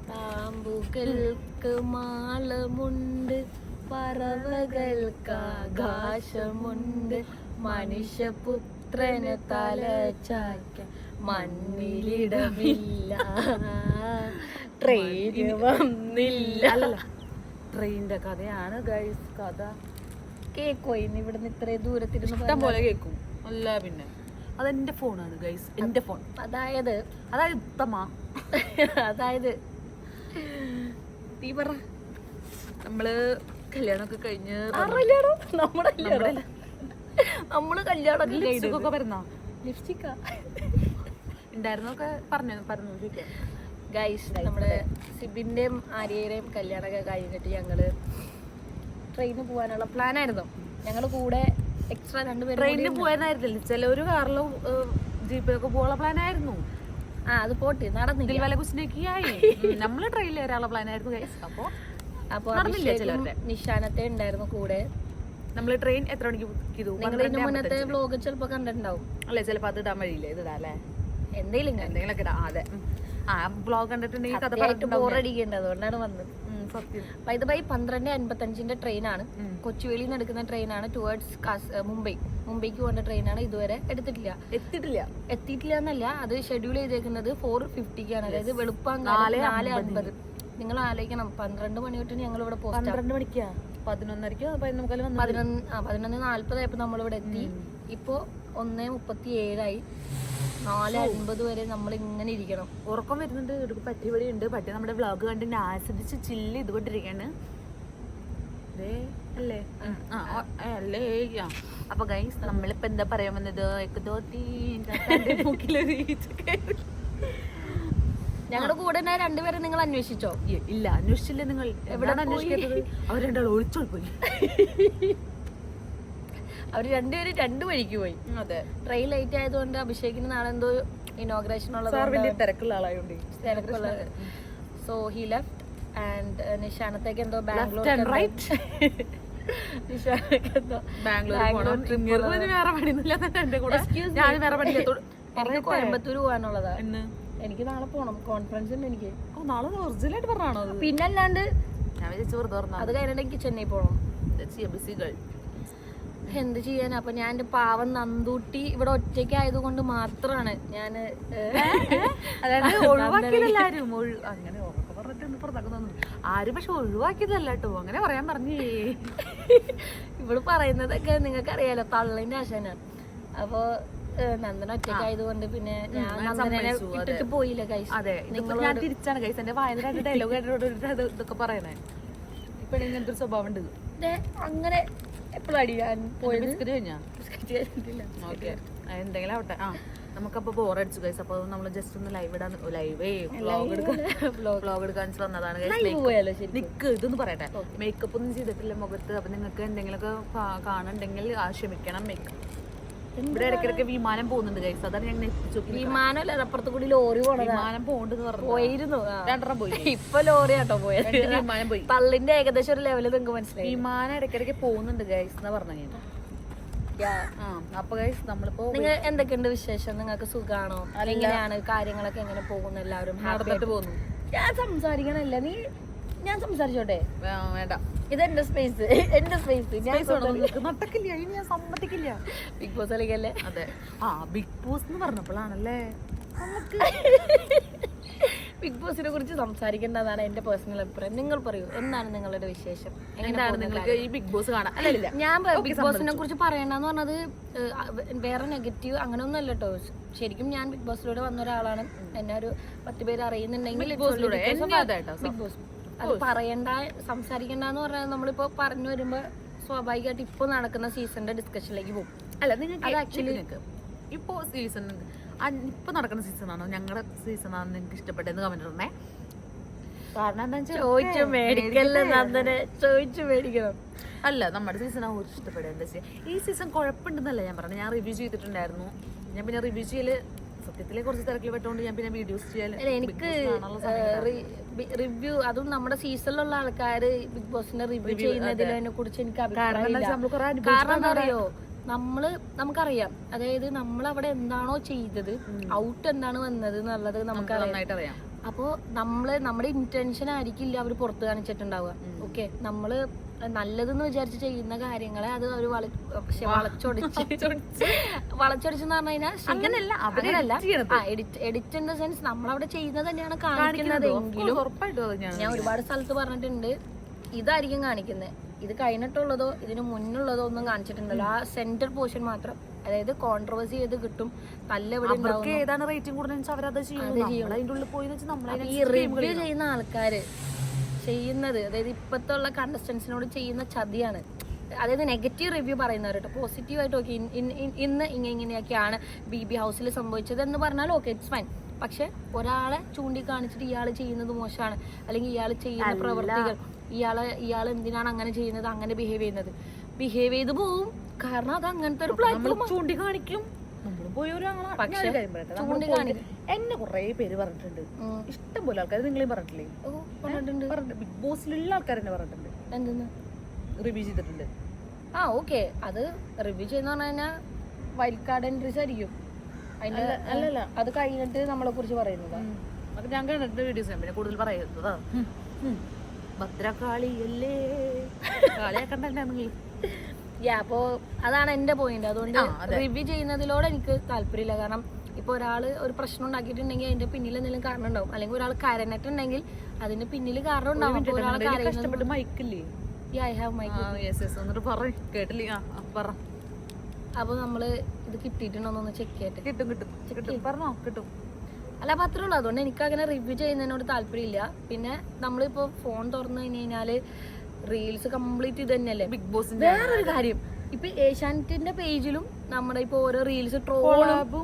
താമ്പുകൾക്ക് മാളമുണ്ട്, പറവകൾക്ക് ആകാശമുണ്ട്, മനുഷ്യപുത്രന് തല ചായ്ക്കാൻ മണ്ണിലിടമില്ല. ട്രെയിന് വന്നില്ല. ട്രെയിനിന്റെ കഥയാണ് ഗൈസ്. കഥ കേക്കോ ഇന്ന് ഇവിടുന്ന് ഇത്രയും ദൂരത്തിരുന്ന് ഇഷ്ടം പോലെ കേൾക്കും. അല്ല പിന്നെ അതെന്റെ ഫോണാണ് ഗൈസ്, എന്റെ ഫോൺ. അതായത് ഉത്തമ അതായത് നീ പറ. നമ്മള് കല്യാണമൊക്കെ കഴിഞ്ഞ് നമ്മള് കല്യാണമൊക്കെ കഴിഞ്ഞൊക്കെ വരുന്നോ ലിപ്സ്റ്റിക്കാ ഉണ്ടായിരുന്നൊക്കെ പറഞ്ഞു ഗൈസ്. നമ്മുടെ സിബിന്റെയും ആര്യയുടെയും കല്യാണമൊക്കെ കഴിഞ്ഞിട്ട് ഞങ്ങള് ട്രെയിനിന് പോകാനുള്ള പ്ലാൻ ആയിരുന്നു. ഞങ്ങള് കൂടെ എക്സ്ട്രാ 2 പേര് ട്രെയിനിന് പോയതായിരുന്നില്ല, ചിലവര് കാറിലും ജീപ്പിലൊക്കെ പോകാനുള്ള പ്ലാൻ ആയിരുന്നു. അത് പോട്ടെ, നടന്നില്ല. വല കുസിനേക്കായി നമ്മള് ട്രെയിനിൽ വരാനുള്ള പ്ലാൻ ആയിരുന്നു ഗൈസ്. അപ്പൊ നിശാനത്തെ ഉണ്ടായിരുന്നു കൂടെ. നമ്മള് ട്രെയിൻ എത്ര മണിക്ക് ബുക്ക് ചെയ്തു? നിങ്ങൾ ഇതിന് മുന്നത്തെ വ്ലോഗ് ചിലപ്പോ കണ്ടിട്ടുണ്ടാവും അല്ലെ? ചിലപ്പോ അത് ഇടാൻ വഴിയില്ല, ഇത് ഇടാം അല്ലെ? എന്തെങ്കിലുമൊക്കെ ഇടാം. അതെ, ആ വ്ലോഗ് കണ്ടിട്ടുണ്ടെങ്കിൽ കഥ ബോറടിക്കേണ്ടത്, അതുകൊണ്ടാണ് വന്നത്. സത്യം. ഇത് 12:55 ട്രെയിനാണ്. കൊച്ചുവേളിയിൽ നിന്ന് എടുക്കുന്ന ട്രെയിനാണ് ടുവേർഡ്സ് മുംബൈക്ക് പോകേണ്ട ട്രെയിനാണ്. ഇതുവരെ എത്തിയിട്ടില്ല എന്നല്ല, അത് ഷെഡ്യൂൾ ചെയ്തേക്കുന്നത് 4:50ക്കാണ്. അതായത് വെളുപ്പാൻ 4:50. നിങ്ങൾ ആലോചിക്കണം, 12 മണി തൊട്ട് ഞങ്ങൾ ഇവിടെ പോസ്റ്റ്. 12 മണിക്കാ 11:40 ആയപ്പോ നമ്മളിവിടെ എത്തി. ഇപ്പൊ 1:37 4:50 വരെ നമ്മൾ ഇങ്ങനെ ഇരിക്കണം. ഉറക്കം വരുന്നുണ്ട്, പറ്റി വഴി ഉണ്ട്. പറ്റി നമ്മുടെ വ്ളോഗ് കണ്ടിട്ട് ആസ്വദിച്ച് ചില്ല് ഇതുകൊണ്ടിരിക്കാണ് അല്ലേ? അപ്പൊ ഗൈസ്, നമ്മളിപ്പോ എന്താ പറയാൻ വന്നത്? ഞങ്ങളുടെ കൂടെ 2 പേരെ നിങ്ങൾ അന്വേഷിച്ചോ? ഇല്ല, അന്വേഷിച്ചില്ല. നിങ്ങൾ എവിടെയാണ് അന്വേഷിക്കുന്നത്? അവർ രണ്ടാളും ഒളിച്ചോൾ പോയി. അവര് 2 പേര് 2 വഴിക്ക് പോയി. അതെ, ട്രെയിൻ ലേറ്റ് ആയതുകൊണ്ട് അഭിഷേകിന് നാളെ എന്തോ ഇനോഗ്രേഷൻ ഉള്ളത്, തിരക്കുള്ള ആളായോണ്ട്. സോ ഹി ലെഫ്റ്റ് ആൻഡ് നിശാനത്തേക്ക് എന്തോ ബാംഗ്ലൂർ കോയമ്പത്തൂർ പോകാനുള്ളതാ. എനിക്ക് നാളെ പോണം, കോൺഫറൻസ് ഉണ്ട് എനിക്ക്. ഒറിജിനലായിട്ട് പറഞ്ഞാണോ? പിന്നല്ലാണ്ട് ഞാൻ അത് കഴിഞ്ഞിട്ട് എനിക്ക് ചെന്നൈ പോണം. എന്ത് ചെയ്യാനാ? അപ്പൊ ഞാൻ എന്റെ പാവം നന്ദൂട്ടി ഇവിടെ ഒറ്റയ്ക്ക് ആയതുകൊണ്ട് മാത്രാണ് ഞാന് അങ്ങനെ ആരും പക്ഷെ ഒഴിവാക്കിയതല്ല കേട്ടോ, അങ്ങനെ പറയാൻ പറഞ്ഞേ. ഇവിടെ പറയുന്നതൊക്കെ നിങ്ങൾക്ക് അറിയാലോ, തള്ളിന്റെ ആശാനാണ്. അപ്പൊ നന്ദന ഒറ്റയ്ക്ക് ആയതുകൊണ്ട് പിന്നെ ഞാൻ നന്ദനെ ഇട്ടിട്ട് പോയില്ല ഗൈസ്. അതെ, ഞാൻ തിരിച്ചാണ് ഗൈസ്. എന്റെ വായന ഡയലോഗ് ഇതൊക്കെ പറയണേ. ഇപ്പൊ ഇങ്ങനത്തെ ഒരു സ്വഭാവം ഉണ്ട്. അങ്ങനെ എപ്പോഴാടി ഞാൻ പോയത്? എന്തെങ്കിലും ആവട്ടെ. നമുക്കപ്പോ ബോറടിച്ചു ഗൈസ്. അപ്പൊ നമ്മള് ജസ്റ്റ് ഒന്ന് വ്ളോഗ് എടുക്കാൻ വന്നതാണ്. നിക്ക് ഇതൊന്ന് പറയട്ടെ. മേക്കപ്പ് ഒന്നും ചെയ്തിട്ടില്ല മുഖത്ത്. അപ്പൊ നിങ്ങൾക്ക് എന്തെങ്കിലുമൊക്കെ കാണുന്നുണ്ടെങ്കിൽ ക്ഷമിക്കണം. മേക്കപ്പ് ഇവിടെ ഇടയ്ക്കിടയ്ക്ക് വിമാനം പോകുന്നുണ്ട് ഗൈസ്, അതാണ് ഞാൻ എത്തിച്ചു. വിമാനം അല്ല, അപ്പുറത്ത് കൂടി ലോറി വിമാനം പോയിരുന്നു. 2 പോയി. ഇപ്പൊ ലോറി ആട്ടോ പോയത്. വിമാനം പോയി. തള്ളിന്റെ ഏകദേശം ഒരു ലെവല് നിങ്ങൾക്ക് മനസ്സിലായി. വിമാനം ഇടയ്ക്കിടയ്ക്ക് പോകുന്നുണ്ട് ഗൈസ് എന്നാ പറഞ്ഞു. അപ്പൊ ഗൈസ്, നമ്മളിപ്പോ നിങ്ങൾ എന്തൊക്കെയുണ്ട് വിശേഷം? നിങ്ങൾക്ക് സുഖാണോ? എങ്ങനെയാണ് കാര്യങ്ങളൊക്കെ? എങ്ങനെ പോകുന്നു? എല്ലാവരും നടന്നിട്ട് പോകുന്നു. ഞാൻ സംസാരിക്കണല്ല, ഞാൻ സംസാരിച്ചോട്ടെ? വേണ്ട, ഇതെന്റെ സ്പേസ്, എന്റെ സ്പേസ്. ഞാൻ സമ്മതിക്കില്ല. ബിഗ് ബോസ് കളിക്കല്ലേ? അതെ, ബിഗ് ബോസ് എന്ന് പറഞ്ഞപ്പോഴാണല്ലേ ബിഗ് ബോസിനെ കുറിച്ച് സംസാരിക്കേണ്ടതാണ് എന്റെ പേഴ്സണൽ അഭിപ്രായം. നിങ്ങൾ പറയൂ, എന്താണ് നിങ്ങളുടെ വിശേഷം? എന്താണ് നിങ്ങൾക്ക് ഈ ബിഗ് ബോസ് കാണാൻ? അല്ലല്ല, ഞാൻ ബിഗ് ബോസിനെ കുറിച്ച് പറയണ്ടെന്ന് പറഞ്ഞത് വേറെ നെഗറ്റീവ് അങ്ങനെ ഒന്നും അല്ല കേട്ടോ. ശരിക്കും ഞാൻ ബിഗ് ബോസിലൂടെ വന്ന ഒരാളാണ്. എന്നെ ഒരു 10 പേര് അറിയുന്നുണ്ടെങ്കിൽ ബിഗ് ബോസ് അത് പറയണ്ട, സംസാരിക്കണ്ടെന്ന് പറഞ്ഞാൽ നമ്മളിപ്പോ പറഞ്ഞു വരുമ്പോ സ്വാഭാവികമായിട്ട് ഇപ്പൊ നടക്കുന്ന സീസണിന്റെ ഡിസ്കഷനിലേക്ക് പോകും. അല്ല, നിങ്ങൾക്ക് ആക്ച്വലി ഇപ്പോ സീസൺ ഇപ്പൊ നടക്കുന്ന സീസണാണോ ഞങ്ങളുടെ സീസണാണെന്ന് നിങ്ങൾക്ക് ഇഷ്ടപ്പെട്ടെന്ന് കമന്റ് ഇടണേ. കാരണം എന്താ ചോദിച്ചു മേടിക്കണം. അല്ല, നമ്മുടെ സീസണാണ് ഒരു ഇഷ്ടപ്പെടുക. എന്താ വെച്ചാൽ ഈ സീസൺ കുഴപ്പമുണ്ടെന്നല്ല ഞാൻ പറഞ്ഞത്. ഞാൻ റിവ്യൂ ചെയ്തിട്ടുണ്ടായിരുന്നു. ഞാൻ പിന്നെ റിവ്യൂ ചെയ്യല് സത്യത്തിലെ കുറച്ച് തിരക്കി പെട്ടോണ്ട് ഞാൻ പിന്നെ വീഡിയോസ് ചെയ്യാൻ. എനിക്ക് റിവ്യൂ, അതും നമ്മുടെ സീസണിലുള്ള ആൾക്കാര് ബിഗ് ബോസിന്റെ റിവ്യൂ ചെയ്യുന്നതിനെ കുറിച്ച് എനിക്ക് അഭിപ്രായമില്ല. കാരണം എന്താ അറിയോ, നമുക്കറിയാം, അതായത് നമ്മൾ അവിടെ എന്താണോ ചെയ്തത്, ഔട്ട് എന്താണ് വന്നത് എന്നുള്ളത് നമുക്കറിയാം. അപ്പോ നമ്മുടെ ഇന്റൻഷൻ ആയിരിക്കില്ല അവർ പുറത്ത് കാണിച്ചിട്ടുണ്ടാവുക. ഓക്കെ, നമ്മള് നല്ലതെന്ന് വിചാരിച്ച് ചെയ്യുന്ന കാര്യങ്ങളെ അത് അവർ വളച്ചൊടിച്ചെന്ന് പറഞ്ഞു കഴിഞ്ഞാൽ അങ്ങനല്ല. എഡിറ്റ് ഇൻ ദ സെൻസ് നമ്മളവിടെ ചെയ്യുന്നത് തന്നെയാണ് കാണിക്കുന്നതെങ്കിലും ഞാൻ ഒരുപാട് സ്ഥലത്ത് പറഞ്ഞിട്ടുണ്ട്, ഇതായിരിക്കും കാണിക്കുന്നത്. ഇത് കഴിഞ്ഞിട്ടുള്ളതോ ഇതിന് മുന്നുള്ളതോ ഒന്നും കാണിച്ചിട്ടുണ്ടല്ലോ. ആ സെന്റർ പോർഷൻ മാത്രം, അതായത് കോൺട്രവേഴ്സി ചെയ്ത് കിട്ടും, തല്ലെവിടെ ഏതാണ് റേറ്റിംഗ് കൂടുതൽ ഈ റിവ്യൂ ചെയ്യുന്ന ആൾക്കാര് ചെയ്യുന്നത്, അതായത് ഇപ്പത്തെ ഉള്ള കണ്ടസ്റ്റൻസിനോട് ചെയ്യുന്ന ചതിയാണ്. അതായത് നെഗറ്റീവ് റിവ്യൂ പറയുന്നവർ കേട്ടോ. പോസിറ്റീവായിട്ട് ഓക്കെ ഇന്ന് ഇങ്ങനെയൊക്കെയാണ് BB ഹൗസിൽ സംഭവിച്ചത് എന്ന് പറഞ്ഞാൽ ഓക്കെ, ഇറ്റ്സ് ഫൈൻ. പക്ഷെ ഒരാളെ ചൂണ്ടിക്കാണിച്ചിട്ട് ഇയാൾ ചെയ്യുന്നത് മോശമാണ്, അല്ലെങ്കിൽ ഇയാൾ ചെയ്യുന്ന പ്രവൃത്തികൾ, ഇയാൾ എന്തിനാണ് അങ്ങനെ ചെയ്യുന്നത്, അങ്ങനെ ബിഹേവ് ചെയ്ത് പോവും. കാരണം അത് അങ്ങനത്തെ ഒരു പ്ലാറ്റ്ഫോം ചൂണ്ടിക്കാണിക്കും. എന്നെ കുറെ പേര് പറഞ്ഞിട്ടുണ്ട്, ഇഷ്ടം പോലെ ആൾക്കാർ. നിങ്ങളെയും പറഞ്ഞിട്ടില്ലേ? ബിഗ് ബോസിലുള്ള ആൾക്കാർ തന്നെ പറഞ്ഞിട്ടുണ്ട്, എന്തെന്ന് റിവ്യൂ ചെയ്തിട്ടുണ്ട്. ഓക്കെ, അത് റിവ്യൂ ചെയ്യുന്ന പറഞ്ഞു കഴിഞ്ഞാൽ വൈൽഡ് കാർഡ് എൻട്രീസ് ആയിരിക്കും. അല്ലല്ല, അത് കഴിഞ്ഞിട്ട് നമ്മളെ കുറിച്ച് പറയുന്നതാ. ഞാൻ കണ്ടിട്ട് വീഡിയോസ് പിന്നെ കൂടുതൽ പറയുന്നതാ. ഭദ്രകാളിയല്ലേ കാളിയാക്കണ്ടല്ലേ നിങ്ങൾ. അപ്പോ അതാണ് എന്റെ പോയിന്റ്. അതുകൊണ്ട് റിവ്യൂ ചെയ്യുന്നതിലോട് എനിക്ക് താല്പര്യമില്ല. കാരണം ഇപ്പൊ ഒരാള് ഒരു പ്രശ്നം ഉണ്ടാക്കിയിട്ടുണ്ടെങ്കിൽ അതിന്റെ പിന്നിൽ എന്തെങ്കിലും കാരണം ഉണ്ടാവും, അല്ലെങ്കിൽ ഒരാൾ കരഞ്ഞിട്ടുണ്ടെങ്കിൽ അതിന്റെ പിന്നിൽ കാരണം ഉണ്ടാവും. അപ്പൊ നമ്മള് ഇത് കിട്ടിയിട്ടുണ്ടോന്ന് ചെക്ക് ചെയ്യട്ടെ. കിട്ടും. അല്ല, അപ്പൊ അത്രേ ഉള്ളൂ. അതുകൊണ്ട് എനിക്ക് അങ്ങനെ റിവ്യൂ ചെയ്യുന്നതിനോട് താല്പര്യമില്ല. പിന്നെ നമ്മളിപ്പോ ഫോൺ തുറന്നു കഴിഞ്ഞാല് റീൽസ് കംപ്ലീറ്റ് ഇത് തന്നെയല്ലേ ബിഗ് ബോസ്. വേറൊരു കാര്യം, ഇപ്പൊ ഏഷ്യാനെറ്റിന്റെ പേജിലും നമ്മുടെ ഇപ്പൊ ഓരോ റീൽസ് കൊളാബ്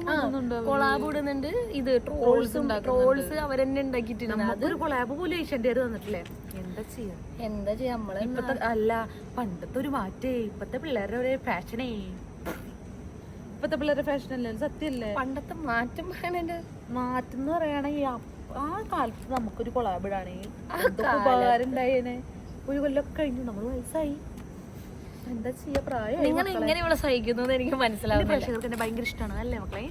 ഇടുന്നുണ്ട്. ഇത് ട്രോൾസ് അവരെന്നെ ഉണ്ടാക്കിയിട്ടുണ്ട്. അതൊരു കൊളാബ് പോലും ഏഷ്യാനെറ്റ് തന്നിട്ടില്ലേ? എന്താ ചെയ്യാ നമ്മള്. അല്ല, പണ്ടത്തെ ഒരു മാറ്റേ, ഇപ്പത്തെ പിള്ളേരുടെ ഒരു ഫാഷനേ. ഇപ്പത്തെ പിള്ളേരുടെ ഫാഷൻ അല്ലേ? സത്യല്ലേ? പണ്ടത്തെ മാറ്റം മാറ്റം എന്ന് പറയുകയാണെങ്കിൽ ആ കാലത്ത് നമുക്കൊരു കൊളാബ് ഇടാണെങ്കിൽ ഉപകാരം ഉണ്ടായേനെ. ഒരു കൊല്ലം കഴിഞ്ഞു, നമ്മൾ വയസ്സായി, എന്താ ചെയ്യാ, പ്രായം. നിങ്ങൾ എങ്ങനെ ഇവിടെ സഹിക്കുന്നത് എനിക്ക് മനസ്സിലാവും. പ്രേക്ഷകർക്ക് എന്നെ ഭയങ്കര ഇഷ്ടമാണ് അല്ലേ മക്കളെ?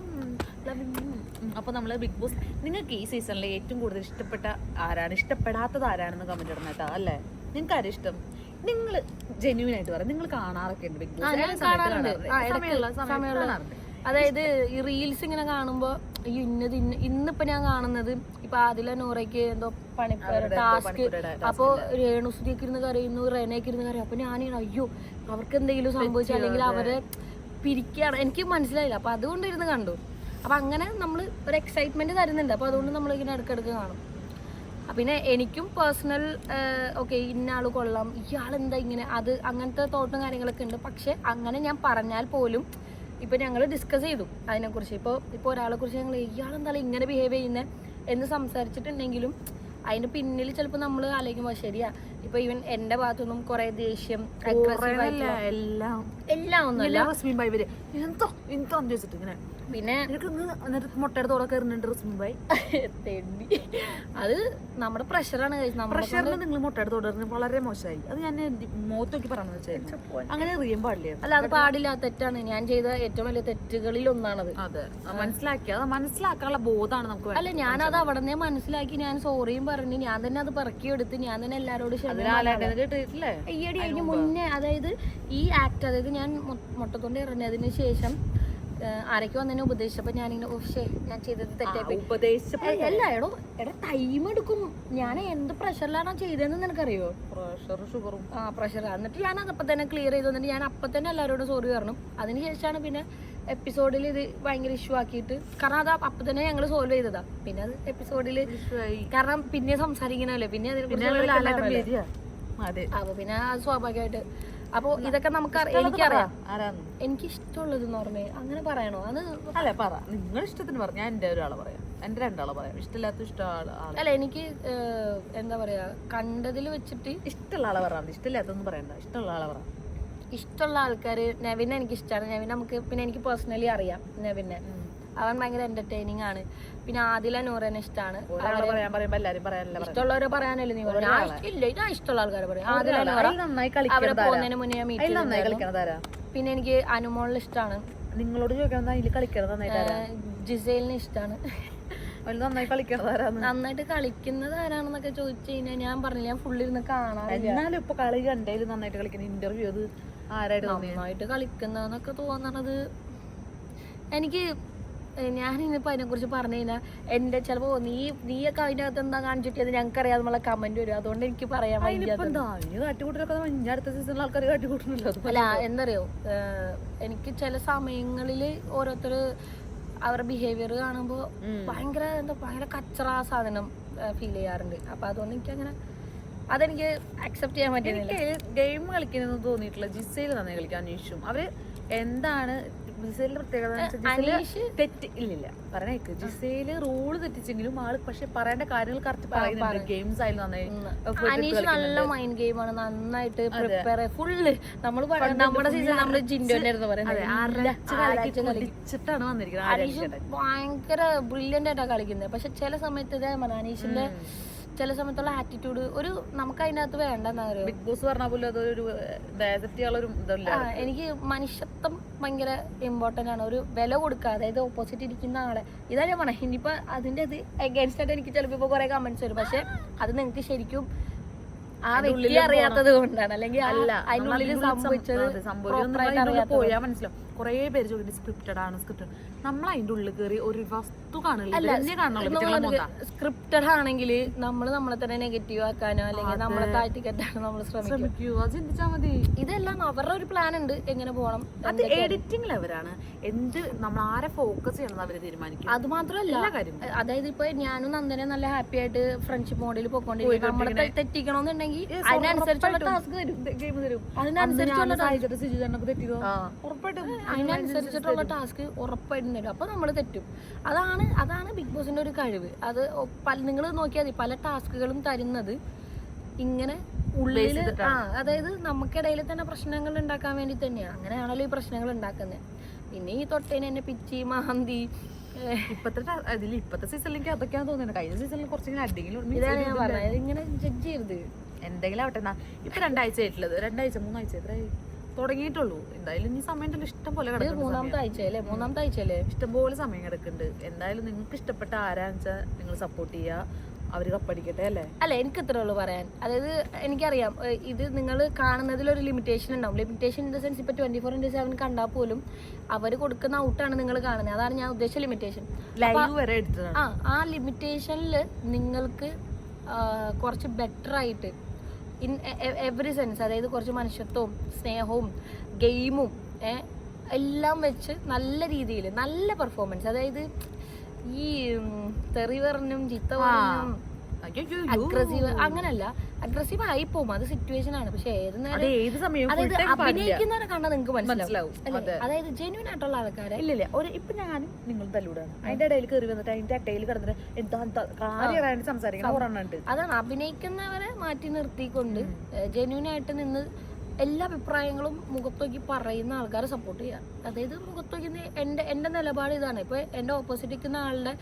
അപ്പൊ നമ്മള് ബിഗ് ബോസ്, നിങ്ങൾക്ക് ഈ സീസണിലെ ഏറ്റവും കൂടുതൽ ഇഷ്ടപ്പെട്ട ആരാണ്, ഇഷ്ടപ്പെടാത്തത് ആരാണെന്ന് കമന്റ് ഇടുന്നേട്ടാ അല്ലേ? നിങ്ങൾക്ക് ആരും ഇഷ്ടം? നിങ്ങൾ ജെന്യൂൻ ആയിട്ട് പറയാം, നിങ്ങൾ കാണാറൊക്കെ ഉണ്ട് ബിഗ് ബോസ്? സമയമുള്ള, അതായത് ഈ റീൽസ് ഇങ്ങനെ കാണുമ്പോ ഇന്നിപ്പോ ഞാൻ കാണുന്നത് ഇപ്പൊ ആദില നൂറയ്ക്ക് എന്തോ ടാസ്ക്, അപ്പൊ രേണുസുതിയൊക്കെ ഇരുന്ന് കരയുന്നു, റെനയൊക്കെ ഇരുന്ന് കരയും. അപ്പൊ ഞാൻ അയ്യോ അവർക്ക് എന്തെങ്കിലും സംഭവിച്ചു, അല്ലെങ്കിൽ അവരെ പിരിക്കുകയാണ്, എനിക്ക് മനസ്സിലായില്ല. അപ്പൊ അതുകൊണ്ട് ഇരുന്ന് കണ്ടു. അപ്പൊ അങ്ങനെ നമ്മള് ഒരു എക്സൈറ്റ്മെന്റ് തരുന്നുണ്ട്. അപ്പൊ അതുകൊണ്ട് നമ്മളിങ്ങനെ ഇടയ്ക്കിടയ്ക്ക് കാണും. പിന്നെ എനിക്കും പേഴ്സണൽ ഓക്കെ ഇന്ന ആള് കൊള്ളാം, ഇയാളെന്താ ഇങ്ങനെ, അത് അങ്ങനത്തെ തോട്ടും കാര്യങ്ങളൊക്കെ ഉണ്ട്. പക്ഷെ അങ്ങനെ ഞാൻ പറഞ്ഞാൽ പോലും ഇപ്പൊ ഞങ്ങൾ ഡിസ്കസ് ചെയ്തു അതിനെക്കുറിച്ച്. ഇപ്പൊ ഒരാളെ കുറിച്ച് ഞങ്ങൾ ഇയാളെന്തായാലും ഇങ്ങനെ ബിഹേവ് ചെയ്യുന്നത് എന്ന് സംസാരിച്ചിട്ടുണ്ടെങ്കിലും അതിന്റെ പിന്നിൽ ചിലപ്പോൾ നമ്മൾ ആലോചിക്കുമ്പോൾ ശരിയാ, ഇപ്പൊ ഈവൻ എന്റെ ഭാഗത്തുനിന്നും കുറെ ദേഷ്യം എല്ലാം ഒന്നുമല്ല. പിന്നെ മുട്ടയുടെ അത് നമ്മുടെ പ്രഷറാണ്. നിങ്ങൾ മുട്ടയുടെ വളരെ മോശമായി. അത് ഞാൻ മുഖത്തൊക്കെ പറഞ്ഞു വെച്ചാൽ അങ്ങനെ അറിയാൻ പാടില്ല. അല്ല, അത് പാടില്ല, തെറ്റാണ്. ഞാൻ ചെയ്ത ഏറ്റവും വലിയ തെറ്റുകളിൽ ഒന്നാണത്. അതെ, മനസ്സിലാക്കാനുള്ള ബോധമാണ് നമുക്ക്. അല്ല, ഞാനത് അവിടെ നിന്ന് മനസ്സിലാക്കി, ഞാൻ സോറിയും പറഞ്ഞ്, ഞാൻ തന്നെ അത് പറക്കിയെടുത്ത്, ഞാൻ തന്നെ എല്ലാരോടും ഈയടി അതിന് മുന്നേ, അതായത് ഈ ആക്ട്, അതായത് ഞാൻ മുട്ടത്തോണ്ട് ഇറങ്ങിയതിന് ശേഷം ആരൊക്കെ വന്നതിനെ ഉപദേശിച്ചപ്പോ ഞാനിങ്ങനെ ഞാൻ ചെയ്തത് തെറ്റായി. എല്ലായിടോ ടൈം എടുക്കും. ഞാൻ എന്ത് പ്രഷറിലാണ് ചെയ്തതെന്ന് നിനക്കറിയോ? പ്രഷർ. എന്നിട്ട് ഞാൻ അതപ്പം തന്നെ ക്ലിയർ ചെയ്ത് വന്നിട്ട് ഞാൻ അപ്പം തന്നെ എല്ലാവരോടും സോറി പറഞ്ഞു. അതിനുശേഷമാണ് പിന്നെ എപ്പിസോഡിൽ ഇത് ഭയങ്കര ഇഷ്യൂ ആക്കിയിട്ട്, കാരണം അത് അപ്പം തന്നെ ഞങ്ങൾ സോൾവ് ചെയ്തതാ. പിന്നെ അത് എപ്പിസോഡിൽ കാരണം പിന്നെ സംസാരിക്കണല്ലേ, പിന്നെ അതിനെക്കുറിച്ച് അപ്പൊ പിന്നെ അത് സ്വാഭാവികമായിട്ട്. അപ്പൊ ഇതൊക്കെ നമുക്ക് എനിക്കറിയാം, എനിക്ക് ഇഷ്ടമുള്ളത് നോർമേ അങ്ങനെ പറയണോ? അത് അല്ല, പറ, നിങ്ങൾ ഇഷ്ടത്തിന് പറഞ്ഞു. ഞാൻ എന്റെ ഒരാളെ പറയാം, എന്റെ രണ്ടാളെ പറയാം. ഇഷ്ടമില്ലാത്ത അല്ല, എനിക്ക് എന്താ പറയാ, കണ്ടതിൽ വെച്ചിട്ട് ഇഷ്ടമുള്ള ആളെ പറയാം. ഇഷ്ടമില്ലാത്തൊന്നും പറയണ്ട, ഇഷ്ടമുള്ള ആളെ പറയാം. ഇഷ്ടമുള്ള ആൾക്കാര് നെവിനെ എനിക്ക് ഇഷ്ടമാണ്. നെവിൻ നമുക്ക് പിന്നെ എനിക്ക് പേഴ്സണലി അറിയാം നെവിനെ. അവൻ ഭയങ്കര എന്റർടൈനിങ് ആണ്. പിന്നെ ആദില നൂറനെ ഇഷ്ടമാണ്. ഇഷ്ടമുള്ളവരെ പറയാനല്ലേ നീ പറഞ്ഞു? ഞാൻ ഇഷ്ടമുള്ള ആൾക്കാരെ പറയാം. ആദില നൂറ അവരെ പോകുന്നതിന് മുന്നേ ഞാൻ മീറ്റ് പിന്നെ എനിക്ക് അനുമോളിനെ ഇഷ്ടമാണ്. നിങ്ങളോട് ചോദിക്കണം അതിൽ കളിക്കണം നന്നായിട്ട്. ജിസേലിനെ ഇഷ്ടമാണ്. അവര് നന്നായി കളിക്കണതാരാണ്? നന്നായിട്ട് കളിക്കുന്നത് ആരാണെന്നൊക്കെ ചോദിച്ചു കഴിഞ്ഞാൽ ഞാൻ പറഞ്ഞില്ല, ഞാൻ ഫുള്ളിരുന്ന് കാണാറില്ല. എന്നാലും ഇപ്പൊ കളി കണ്ടേലും നന്നായിട്ട് കളിക്കുന്ന ഇന്റർവ്യൂ അത് ആരായിട്ട് നന്നായിട്ട് കളിക്കുന്നതൊക്കെ തോന്നണത് എനിക്ക്. ഞാനിന്നിപ്പോൾ അതിനെക്കുറിച്ച് പറഞ്ഞു കഴിഞ്ഞാൽ എൻ്റെ ചിലപ്പോൾ നീയൊക്കെ അതിൻ്റെ അകത്ത് എന്താ കാണിച്ചിട്ട് ഞങ്ങൾക്കറിയാം നമ്മളെ കമന്റ് വരും. അതുകൊണ്ട് എനിക്ക് പറയാൻ കാട്ടിക്കൂട്ടലൊക്കെ അടുത്ത സീസണിൽ ആൾക്കാർ കാട്ടിക്കൂട്ടുന്നല്ലോ. അല്ല എന്തറിയോ, എനിക്ക് ചില സമയങ്ങളിൽ ഓരോരുത്തർ അവരുടെ ബിഹേവിയർ കാണുമ്പോൾ ഭയങ്കര കച്ചറ സാധനം ഫീൽ ചെയ്യാറുണ്ട്. അപ്പൊ അതുകൊണ്ട് എനിക്ക് അങ്ങനെ അതെനിക്ക് അക്സെപ്റ്റ് ചെയ്യാൻ പറ്റുന്നില്ല. ഗെയിം കളിക്കുന്നതെന്ന് തോന്നിയിട്ടില്ല. ജിസയിൽ നന്നായി കളിക്കാൻ അന്വേഷിച്ചു. അവര് എന്താണ് ജിസയിലിന്റെ പ്രത്യേകത? തെറ്റ് ഇല്ലില്ല പറഞ്ഞേക്ക്. ജിസയില് റൂള് തെറ്റിച്ചെങ്കിലും ആള് പക്ഷെ പറയേണ്ട കാര്യങ്ങൾ കറക്റ്റ് പറയുന്നുണ്ട്. ഗെയിംസ് ആയാലും നന്നായി. അനീഷ് നല്ല മൈൻഡ് ഗെയിമാണ്, നന്നായിട്ട് പ്രിപ്പയർ ഫുള്ള്. നമ്മുടെ സീസൺ നമ്മള് ജിൻഡോന്നായിരുന്നു പറയുന്നത്. വന്നിരിക്കുന്നത്. അനീഷ് ഭയങ്കര ബ്രില്യന്റ് ആയിട്ടാണ് കളിക്കുന്നത്. പക്ഷെ ചില സമയത്ത് ഇതേ അനീഷിന്റെ ചില സമയത്തുള്ള ആറ്റിറ്റ്യൂഡ് ഒരു നമുക്ക് അതിനകത്ത് വേണ്ടെന്നാ. ബിഗ് ബോസ് പറഞ്ഞ പോലെ അതൊരു എനിക്ക് മനുഷ്യത്വം ഭയങ്കര ഇമ്പോർട്ടന്റ് ആണ്. ഒരു വില കൊടുക്കുക, അതായത് ഓപ്പോസിറ്റ് ഇരിക്കുന്ന ആളെ. ഇതാ ഞാൻ പറഞ്ഞത്. ഇനിയിപ്പോ അതിന്റെ അത് അഗേൻസ്റ്റ് ആയിട്ട് എനിക്ക് ചിലപ്പോ ഇപ്പൊ കുറെ കമന്റ്സ് വരും. പക്ഷെ അത് നിങ്ങൾക്ക് ശരിക്കും ആ വ്യക്തി അറിയാത്തത് കൊണ്ടാണ്. അല്ലെങ്കിൽ അതിനുള്ളിൽ സംഭവിച്ചത് പോയാൽ മനസ്സിലാവും. കുറെ പേര് ചോദിക്കുന്നത് സ്ക്രിപ്റ്റഡ് ആണ്, സ്ക്രിപ്റ്റഡ്. നമ്മൾ അതിന്റെ ഉള്ളിൽ കയറി ഒരു വസ്തു കാണില്ല. സ്ക്രിപ്റ്റഡ് ആണെങ്കിൽ നമ്മളെ തന്നെ നെഗറ്റീവ് ആക്കാനോ അല്ലെങ്കിൽ നമ്മളെ താഴ്ത്തി കെട്ടാനോ നമ്മൾ ശ്രമിക്കൂ. അത് ചിന്തിച്ചാൽ മതി. ഇതെല്ലാം അവരുടെ ഒരു പ്ലാൻ ഉണ്ട് എങ്ങനെ പോകണം. അത് എഡിറ്റിംഗിൽ അവരാണ് എന്ത് നമ്മൾ ആരെ ഫോക്കസ് ചെയ്യണം അവര് തീരുമാനിക്കും. അത് മാത്രമല്ല, അതായത് ഇപ്പൊ ഞാനും നന്ദനെ നല്ല ഹാപ്പി ആയിട്ട് ഫ്രണ്ട്ഷിപ്പ് മോഡിൽ പോയിക്കൊണ്ടിരിക്കും. നമ്മളെ തെറ്റിക്കണമെന്നുണ്ടെങ്കിൽ അതിനനുസരിച്ചുള്ള ടാസ്ക് തരും. അതിനനുസരിച്ചിട്ടുള്ള ടാസ്ക് ഉറപ്പായിട്ടും തരും. അപ്പൊ നമ്മൾ തെറ്റും. അതാണ് ബിഗ് ബോസിന്റെ ഒരു കഴിവ്. അത് നിങ്ങൾ നോക്കിയാൽ മതി, പല ടാസ്കുകളും തരുന്നത് ഇങ്ങനെ ഉള്ളിൽ അതായത് നമുക്കിടയിൽ തന്നെ പ്രശ്നങ്ങൾ ഉണ്ടാക്കാൻ വേണ്ടി തന്നെയാണ്. അങ്ങനെയാണല്ലോ ഈ പ്രശ്നങ്ങൾ ഉണ്ടാക്കുന്നത്. പിന്നെ ഈ തൊട്ടേന് എന്നെ പിച്ചി മാന്തി ഇപ്പത്തെ സീസണിലേക്ക് അതൊക്കെയാണ് തോന്നുന്നത്. കഴിഞ്ഞ സീസണിൽ കുറച്ചിങ്ങനെ അടിയെങ്കിലും ഇതാണ് ഞാൻ പറഞ്ഞത്. ഇങ്ങനെ ജഡ്ജ് ചെയ്യരുത്. എന്തെങ്കിലും ആവട്ടെ. ഇപ്പൊ 2 ആഴ്ച ആയിട്ടുള്ളത്, 2 ആഴ്ച 3 ആഴ്ച എത്രയായി തുടങ്ങിയിട്ടുള്ളൂ. എന്തായാലും ഇനി സമയം ഇഷ്ടം പോലെ മൂന്നാമത്തെ ആഴ്ചയല്ലേ ഇഷ്ടംപോലെ സമയം കിടക്കുന്നുണ്ട്. എന്തായാലും നിങ്ങൾക്ക് ഇഷ്ടപ്പെട്ട ആരാന്ന് വെച്ചാൽ നിങ്ങൾ സപ്പോർട്ട് ചെയ്യുക. അവര് കപ്പടിക്കട്ടെ. അല്ല എനിക്ക് ഇത്രേ ഉള്ളൂ പറയാൻ. അതായത് എനിക്കറിയാം ഇത് നിങ്ങൾ കാണുന്നതിൽ ഒരു ലിമിറ്റേഷൻ ഉണ്ടാവും. ലിമിറ്റേഷൻ ഇൻ ദ സെൻസ് ഇപ്പൊ 24/7 കണ്ടാൽ പോലും അവര് കൊടുക്കുന്ന ഔട്ടാണ് നിങ്ങൾ കാണുന്നത്. അതാണ് ഞാൻ ഉദ്ദേശിച്ച ലിമിറ്റേഷൻ. ആ ലിമിറ്റേഷനിൽ നിങ്ങൾക്ക് കുറച്ച് ബെറ്റർ ആയിട്ട് ഇൻ എവറി സെൻസ്, അതായത് കുറച്ച് മനുഷ്യത്വവും സ്നേഹവും ഗെയിമും എല്ലാം വെച്ച് നല്ല രീതിയിൽ നല്ല പെർഫോമൻസ്, അതായത് ഈ തെറി പറഞ്ഞും ചീത്ത പറഞ്ഞും അഗ്രസീവ് അങ്ങനല്ല. അഗ്രസീവ് ആയി പോകും, അത് സിറ്റുവേഷൻ ആണ്. പക്ഷെ ഏത് നേരം അതായത് അഭിനയിക്കുന്നവരെ കണ്ടാൽ നിങ്ങൾക്ക് മനസ്സിലാവും. അതായത് ജെന്യൂൻ ആയിട്ടുള്ള ആൾക്കാരെ ഇല്ല ഇപ്പൊ ഞാൻ നിങ്ങൾ തല്ലൂടാണ് അതിന്റെ ഇടയിൽ കയറി വന്നിട്ട് അതിന്റെ അട്ടയിൽ കിടന്നിട്ട് എന്താ കാര്യം സംസാരിക്കണം. അതാണ് അഭിനയിക്കുന്നവരെ മാറ്റി നിർത്തിക്കൊണ്ട് ജെന്യൂൻ ആയിട്ട് നിന്ന് എല്ലാ അഭിപ്രായങ്ങളും മുഖത്തോക്കി പറയുന്ന ആൾക്കാരെ സപ്പോർട്ട് ചെയ്യുക. അതായത് മുഖത്തോക്കി എൻ്റെ നിലപാട് ഇതാണ്. ഇപ്പോൾ എൻ്റെ ഓപ്പോസിറ്റ് നിൽക്കുന്ന ആളുടെ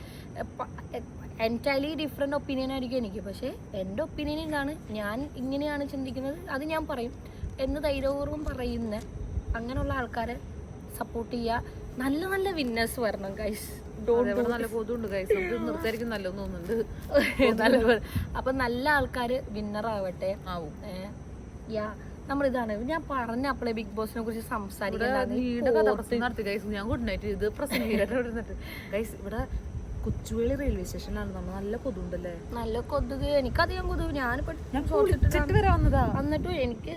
എൻറ്റയർലി ഡിഫറെൻ്റ് ഒപ്പീനിയൻ ആയിരിക്കും എനിക്ക്. പക്ഷേ എൻ്റെ ഒപ്പീനിയൻ ഇതാണ്, ഞാൻ ഇങ്ങനെയാണ് ചിന്തിക്കുന്നത്, അത് ഞാൻ പറയും എന്ന് ധൈര്യപൂർവ്വം പറയുന്ന അങ്ങനെയുള്ള ആൾക്കാരെ സപ്പോർട്ട് ചെയ്യുക. നല്ല നല്ല വിന്നേഴ്സ് വരണം ഗൈസ്. നല്ല കൊതുണ്ട് ഗൈസ്, നിർത്തായിരിക്കും നല്ലതെന്ന് തോന്നുന്നുണ്ട്. അപ്പം നല്ല ആൾക്കാർ വിന്നറാവട്ടെ. നമ്മളിതാണ് ഞാൻ പറഞ്ഞ അപ്പോളെ ബിഗ് ബോസിനെ കുറിച്ച് സംസാരിക്കുന്നത്. ഞാൻ ഗുഡ് നൈറ്റ് ഇത് പ്രസംഗിച്ചിട്ട് ഇവിടെ കൊച്ചുവേളി റെയിൽവേ സ്റ്റേഷനിലാണ് നമ്മൾ. നല്ല കൊതുണ്ടല്ലേ? നല്ല കൊതുക്. എനിക്കധികം കൊതുക്. ഞാൻ വന്നിട്ടും എനിക്ക്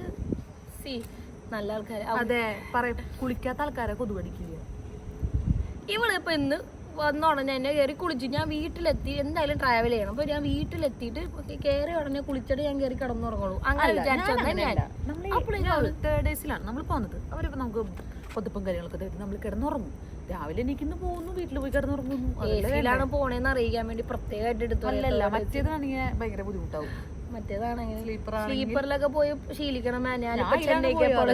നല്ല ആൾക്കാരെ അതെ പറയാം. കുളിക്കാത്ത ആൾക്കാരെ കൊതുക് അടിക്കില്ല. ഇവളിപ്പോ ഇന്ന് വന്നോടനെ എന്നെ കയറി കുളിച്ചു. ഞാൻ വീട്ടിലെത്തി, എന്തായാലും ട്രാവൽ ചെയ്യണം. അപ്പൊ ഞാൻ വീട്ടിലെത്തിയിട്ട് കയറി ഉടനെ കുളിച്ചിട്ട് ഞാൻ കയറി കിടന്നുറങ്ങുള്ളൂ. അങ്ങനെ വിചാരിച്ചാൽ ഡേയ്സിലാണ് നമ്മൾ പോകുന്നത്. അവരിപ്പോ നമുക്ക് പൊതുപ്പും കാര്യങ്ങളൊക്കെ തരും. നമ്മൾ കിടന്നുറങ്ങും. രാവിലെ എനിക്കിന്ന് പോകുന്നു, വീട്ടിൽ പോയി കിടന്നുറങ്ങുന്നു. ഏസിലാണ് പോണേന്ന് അറിയിക്കാൻ വേണ്ടി പ്രത്യേകമായിട്ട് എടുത്തു. മറ്റേതാണെങ്കിൽ ഭയങ്കര ബുദ്ധിമുട്ടാവും. മറ്റേതാണെങ്കിൽ സ്ലീപ്പറിലൊക്കെ പോയി ശീലിക്കണം. ഞാനിപ്പോ ചെന്നൈക്ക് പോലെ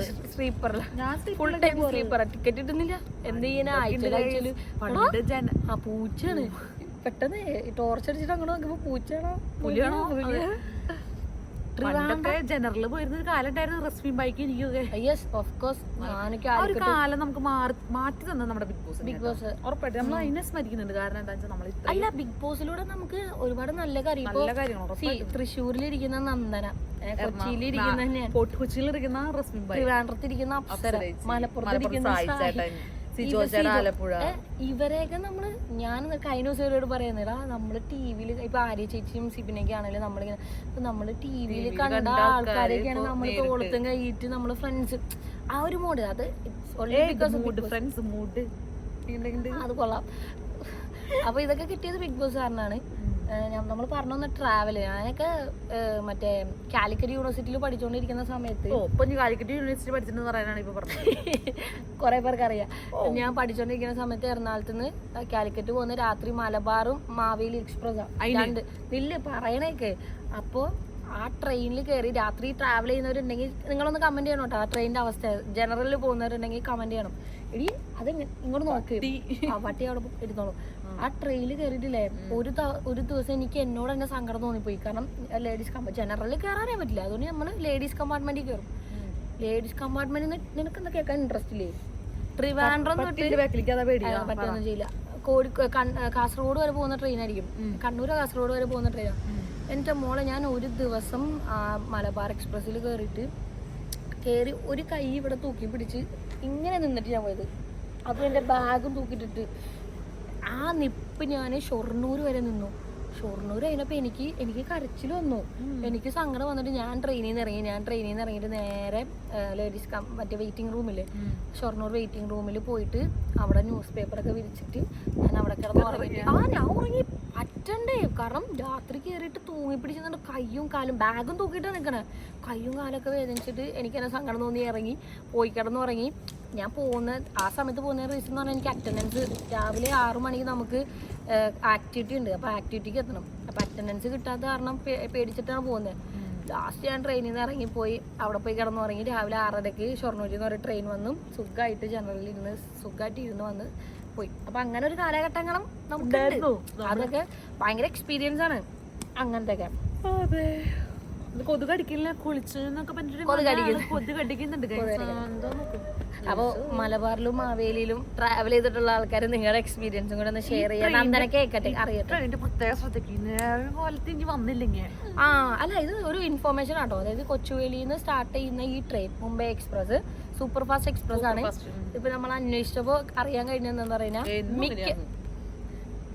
ഫുൾ ടൈം സ്ലീപ്പർ. ടിക്കറ്റ് കിട്ടുന്നില്ല. എന്ത് ചെയ്യാനാ? ആഴ്ചയില് ആ പൂച്ചയാണ്. പെട്ടെന്ന് ടോർച്ച് അടിച്ചിട്ട് അങ്ങോട്ട് നോക്കുമ്പോ പൂച്ചയാണോ പുലിയാണോ? പണ്ടൊക്കെ ജനറൽ പോയിരുന്ന ഒരു കാലം ഉണ്ടായിരുന്നു റെസ്മി ബൈക്ക് എനിക്കൊക്കെ. Yes of course. ആ ഒരു കാലം നമുക്ക് മാറ്റി തന്നെ നമ്മുടെ ബിഗ് ബോസ് ഉറപ്പായിട്ട് നമ്മൾ അതിനെ സ്മരിക്കുന്നുണ്ട്. കാരണം എന്താ വെച്ചാൽ നമ്മൾ അല്ല ബിഗ് ബോസിലൂടെ നമുക്ക് ഒരുപാട് നല്ല കാര്യം തൃശ്ശൂരിലിരിക്കുന്ന നന്ദന, കൊച്ചിയിലിരിക്കുന്ന റെസ്മി ബൈക്ക്, ട്രിവാൻഡ്രത്തിരിക്കുന്ന അപ്സര, മലപ്പുറത്തിരിക്കുന്ന ആലപ്പുഴ, ഇവരെയൊക്കെ നമ്മള് ഞാൻ കഴിഞ്ഞ ദിവസം പറയുന്നില്ല. നമ്മള് ടിവിയില് ഇപ്പൊ ആര്യ ചേച്ചിയും സിബിനൊക്കെ ആണെങ്കിലും നമ്മളിങ്ങനെ നമ്മള് ടിവിയില് കണ്ട ആൾക്കാരൊക്കെയാണ് നമ്മള് തോളത്തും കൈയിട്ട് നമ്മള് ഫ്രണ്ട്സ് ആ ഒരു മൂഡ്. അത് അത് കൊള്ളാം. അപ്പൊ ഇതൊക്കെ കിട്ടിയത് ബിഗ് ബോസ് കാരണമാണ്. നമ്മൾ പറഞ്ഞു ട്രാവല്, ഞാനൊക്കെ മറ്റേ കാലിക്കറ്റ് യൂണിവേഴ്സിറ്റിയിൽ പഠിച്ചുകൊണ്ടിരിക്കുന്ന സമയത്ത് കാലിക്കറ്റ് യൂണിവേഴ്സിറ്റി പഠിച്ചിട്ട് പറയാനാണ് ഇപ്പൊ പറഞ്ഞത്. കുറെ പേർക്ക് അറിയാം. ഞാൻ പഠിച്ചുകൊണ്ടിരിക്കുന്ന സമയത്ത് എറണാകുളത്ത് നിന്ന് കാലിക്കറ്റ് പോകുന്ന രാത്രി മലബാറും മാവേലി എക്സ്പ്രസ് രണ്ട് വലിയ പറയണേക്ക്. അപ്പോ ആ ട്രെയിനിൽ കയറി രാത്രി ട്രാവൽ ചെയ്യുന്നവരുണ്ടെങ്കിൽ നിങ്ങളൊന്ന് കമന്റ് ചെയ്യണം കേട്ടോ. ആ ട്രെയിനിന്റെ അവസ്ഥ ജനറലിൽ പോകുന്നവരുണ്ടെങ്കിൽ കമന്റ് ചെയ്യണം. എടി അത് ഇങ്ങോട്ട് നോക്കി പട്ടി അവിടെ ഇരുന്നോളൂ. ആ ട്രെയിനിൽ കയറിയിട്ടില്ലേ, ഒരു ദിവസം എനിക്ക് എന്നോട് തന്നെ സങ്കടം തോന്നിപ്പോയി. കാരണം ലേഡീസ് ജനറലിൽ കയറാനേ പറ്റില്ല. അതുകൊണ്ട് നമ്മള് ലേഡീസ് കമ്പാർട്ട്മെന്റിൽ കയറും. ലേഡീസ് കമ്പാർട്ട്മെന്റിൽ നിനക്ക് എന്താ കേൾക്കാൻ ഇൻട്രസ്റ്റ് ഇല്ലേ? ട്രിവാൻഡ്രം പറ്റൊന്നും ചെയ്യില്ല. കാസർഗോഡ് വരെ പോകുന്ന ട്രെയിൻ ആയിരിക്കും. കണ്ണൂരോ കാസർഗോഡ് വരെ പോകുന്ന ട്രെയിനാണ്. എൻ്റെ മോളെ ഞാൻ ഒരു ദിവസം മലബാർ എക്സ്പ്രസ്സിൽ കയറി ഒരു കൈ ഇവിടെ തൂക്കി പിടിച്ച് ഇങ്ങനെ നിന്നിട്ട് ഞാൻ പോയത്. അതും എൻ്റെ ബാഗും തൂക്കിയിട്ടിട്ട് ആ നിപ്പ് ഞാൻ ഷൊർണൂർ വരെ നിന്നു. ഷൊർണൂർ കഴിഞ്ഞപ്പോൾ എനിക്ക് കരച്ചിൽ വന്നു. എനിക്ക് സങ്കടം വന്നിട്ട് ഞാൻ ട്രെയിനിൽ നിന്ന് ഇറങ്ങിയിട്ട് നേരെ ലേഡീസ് മറ്റേ വെയിറ്റിംഗ് റൂമില്ലേ, ഷൊർണൂർ വെയിറ്റിംഗ് റൂമിൽ പോയിട്ട് അവിടെ ന്യൂസ് പേപ്പറൊക്കെ വിരിച്ചിട്ട് ഞാൻ അവിടെ കിടന്ന് ഉറങ്ങി. ഞാൻ ഉറങ്ങി പറ്റണ്ടേ, കാരണം രാത്രി കയറിയിട്ട് തൂങ്ങി പിടിച്ചിട്ട് കയ്യും കാലും ബാഗും തൂക്കിയിട്ടാണ് നിൽക്കണേ. കയ്യും കാലൊക്കെ വേദനിച്ചിട്ട് എനിക്ക് എന്നെ സങ്കടം തോന്നി ഇറങ്ങി പോയി കിടന്നുറങ്ങി. ഞാൻ ആ സമയത്ത് പോകുന്ന റീസൺ എന്ന് പറഞ്ഞാൽ എനിക്ക് അറ്റൻഡൻസ് രാവിലെ 6 മണിക്ക് നമുക്ക് ആക്ടിവിറ്റി ഉണ്ട്. അപ്പോൾ ആക്ടിവിറ്റിക്ക് എത്തണം. അപ്പോൾ അറ്റൻഡൻസ് കിട്ടാത്ത കാരണം പേടിച്ചിട്ടാണ് പോകുന്നത്. ലാസ്റ്റ് ഞാൻ ട്രെയിനിൽ നിന്ന് ഇറങ്ങിപ്പോയി അവിടെ പോയി കിടന്നുറങ്ങി. രാവിലെ 6:30 ഷൊർണൂരിൽ നിന്ന് ഒരു ട്രെയിൻ വന്നു. സുഖമായിട്ട് ജനറലിൽ ഇരുന്ന് സുഖമായിട്ട് ഇരുന്ന് വന്ന് പോയി. അപ്പൊ അങ്ങനെ ഒരു കാലഘട്ടങ്ങളും നമുക്ക് അതൊക്കെ ഭയങ്കര എക്സ്പീരിയൻസ് ആണ് അങ്ങനത്തെ ഒക്കെ. കൊതുകടിക്കില്ല കുളിച്ചെന്നൊക്കെ കൊതുകടിക്കുന്നുണ്ട്. അപ്പൊ മലബാറിലും മാവേലിയിലും ട്രാവൽ ചെയ്തിട്ടുള്ള ആൾക്കാർ നിങ്ങളുടെ എക്സ്പീരിയൻസും കൂടെ ഒന്ന് ഷെയർ ചെയ്യാൻ നന്ദന കേൾക്കട്ടെ, അറിയട്ടെ. ആ അല്ല, ഇത് ഒരു ഇൻഫോർമേഷൻ ആട്ടോ. അതായത് കൊച്ചുവേലിയിൽ നിന്ന് സ്റ്റാർട്ട് ചെയ്യുന്ന ഈ train Mumbai express super fast express ആണ്. ഇപ്പൊ നമ്മൾ അന്വേഷിച്ചപ്പോ അറിയാൻ കഴിഞ്ഞെന്ന് പറഞ്ഞാൽ മിക്ക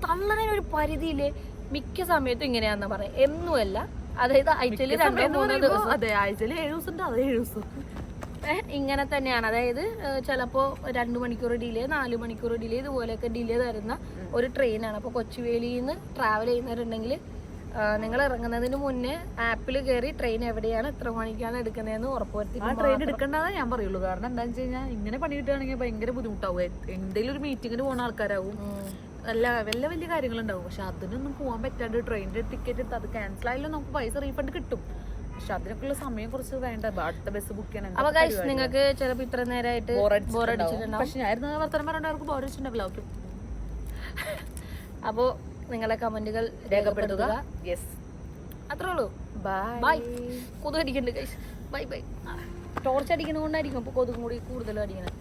തള്ളനൊരു പരിധിയില് മിക്ക സമയത്തും ഇങ്ങനെയാണെന്ന് പറയാം. എന്നുമല്ല, അതായത് ആഴ്ചയിൽ 2-3 ദിവസം, അതെ ആഴ്ചയിൽ 7 ദിവസം ഉണ്ട്. അത് 7 ദിവസം ഇങ്ങനെ തന്നെയാണ്. അതായത് ചിലപ്പോ 2 മണിക്കൂർ ഡിലേ, 4 മണിക്കൂർ ഡിലേ, ഇതുപോലെയൊക്കെ ഡിലേ തരുന്ന ഒരു ട്രെയിനാണ്. അപ്പൊ കൊച്ചുവേലിയിൽ നിന്ന് ട്രാവൽ ചെയ്യുന്നവരുണ്ടെങ്കിൽ നിങ്ങൾ ഇറങ്ങുന്നതിന് മുന്നേ ആപ്പിൽ കയറി ട്രെയിൻ എവിടെയാണ് എത്ര മണിക്കാണ് എടുക്കുന്നതെന്ന് ഉറപ്പുവരുത്തി. ആ ട്രെയിൻ എടുക്കേണ്ടതാ ഞാൻ പറയുള്ളൂ. കാരണം എന്താണെന്ന് വെച്ച് കഴിഞ്ഞാൽ ഇങ്ങനെ പണി കിട്ടുകയാണെങ്കിൽ ഭയങ്കര ബുദ്ധിമുട്ടാവും. എന്തെങ്കിലും ഒരു മീറ്റിങ്ങിന് പോകുന്ന ആൾക്കാരാവും, വലിയ കാര്യങ്ങളുണ്ടാവും. പക്ഷെ അതിനൊന്നും പോകാൻ പറ്റാണ്ട് ട്രെയിനിന്റെ ടിക്കറ്റ് എടുത്ത് അത് ക്യാൻസൽ ആയാലും നമുക്ക് പൈസ റീഫണ്ട് കിട്ടും. പക്ഷെ അതിനൊക്കെയുള്ള സമയം കുറച്ച് വേണ്ട. അടുത്ത ബസ് ബുക്ക് ചെയ്യണം. അപ്പൊ നിങ്ങൾക്ക് ചിലപ്പോ ഇത്ര നേരമായിട്ട് ബോറടിച്ചിട്ടുണ്ടാവും. പക്ഷെ ഞാൻ വർത്തമാനം പറഞ്ഞവർക്ക് ബോറടിച്ചിട്ടുണ്ടാവില്ല. ഓക്കെ, അപ്പോ നിങ്ങളെ കമന്റുകൾ രേഖപ്പെടുത്തുക. അത്രേ ഉള്ളൂ. ബൈ. കൊതുക് അടിക്കുന്നുണ്ട് ഗൈസ്. ബൈ. ടോർച്ച് അടിക്കുന്നത് കൊണ്ടായിരിക്കും ഇപ്പൊ കൊതുകും കൂടി കൂടുതലും അടിക്കണം.